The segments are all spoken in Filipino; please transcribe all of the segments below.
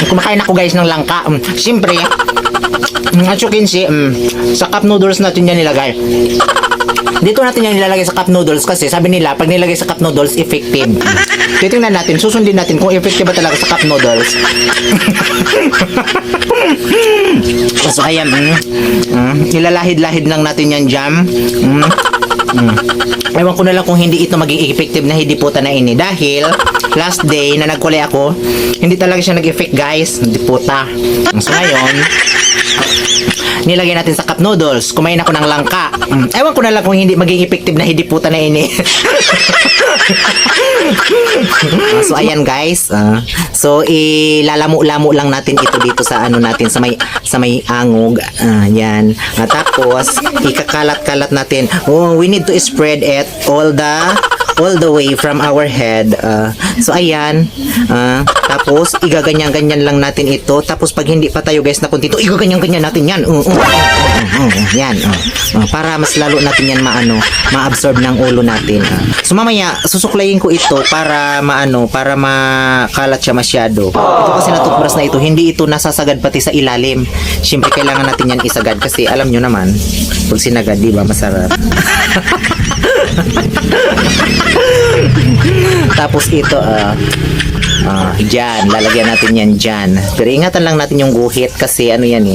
Kumakain ako guys ng langka. Siyempre, as you can see, sa cup noodles natin yan nilagay. Dito natin yan nilalagay sa cup noodles kasi sabi nila, pag nilagay sa cup noodles, effective. Titingnan natin, susundin natin kung effective ba talaga sa cup noodles. So ayan, ilalahid-lahid lang natin yan jam. Ewan ko na lang kung hindi ito maging effective na hindi puta na ini. Dahil last day na nagkulay ako, hindi talaga siya nag-effect guys. Hindi puta. So ngayon, nilagay natin sa cup noodles. Kumain ako ng langka. Ewan ko na lang kung hindi maging effective na hindi puta na ini. So ayan guys. So ilalamo-lamo lang natin ito dito sa ano natin sa may angog. Yan. Tapos ikakalat-kalat natin. Oh, we need to spread it all the way from our head. So ayan. Tapos igaganyan-ganyan lang natin ito. Tapos pag hindi pa tayo guys na kuntito, igaganyan-ganyan natin yan. Yan. Para mas lalo natin yan ma-absorb ng ulo natin. So mamaya susuklayin ko ito para para makalat siya masyado. Ito kasi na toothbrush na ito, hindi ito nasasagad pati sa ilalim. Siyempre kailangan natin yan isagad kasi alam nyo naman, pag sinagad, di ba masarap? Tapos ito, dyan, lalagyan natin yan dyan. Pero ingatan lang natin yung guhit kasi ano yan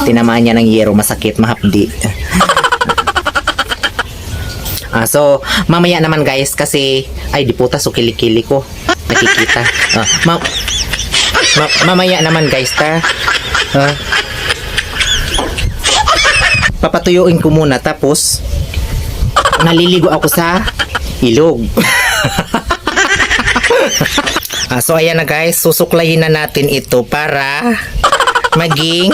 tinamaan niya ng yero, masakit, mahapdi. So, mamaya naman guys kasi, ay di puta, so kilikili ko. Nakikita. Mamaya naman guys papatuyuin ko muna tapos naliligo ako sa ilog. So ayan na guys, susuklayin na natin ito para maging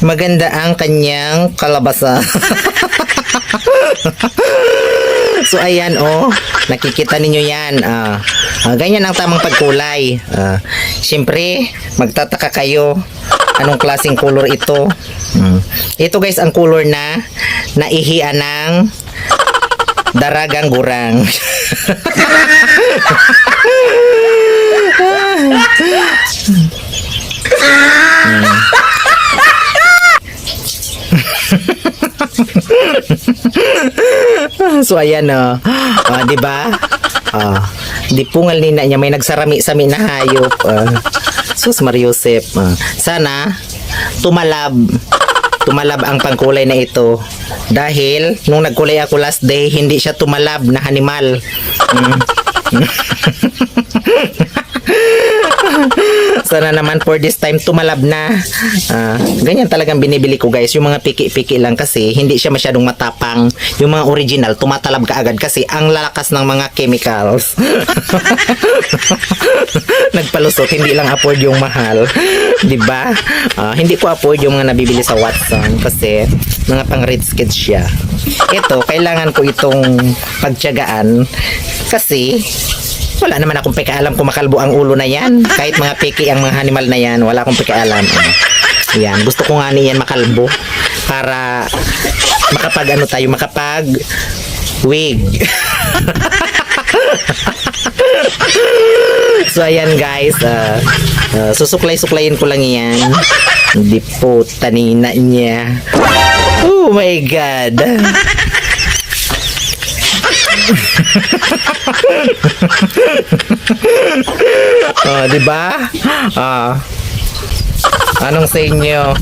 maganda ang kanyang kalabasa. So ayan nakikita ninyo yan. Ganyan ang tamang pagkulay. Siyempre magtataka kayo anong klaseng color ito. Ito guys ang color na naihian ng daragang gurang. So ayan di ba? Di pungal nina niya may nagsarami-sami na hayop. Sus Mariosep. Sana tumalab ang pangkulay na ito dahil nung nagkulay ako last day hindi siya tumalab na animal. Sana naman for this time tumalab na. Ganyan talagang binibili ko guys, yung mga piki-piki lang kasi hindi siya masyadong matapang. Yung mga original tumatalab ka agad kasi ang lalakas ng mga chemicals. Nagpalusot, hindi lang afford yung mahal, diba? Hindi ko afford yung mga nabibili sa Watson kasi mga pang rich kids siya. Ito kailangan ko itong pagtiyagaan kasi wala naman akong pakialam kung makalbo ang ulo na yan. Kahit mga piki ang mga animal na yan, wala akong pakialam. Yan, gusto ko nga niyan makalbo para makapag wig. So ayan guys, susuklay-suklayin ko lang yan. Hindi po tanina niya. Oh my god. Di ba? Anong sa inyo?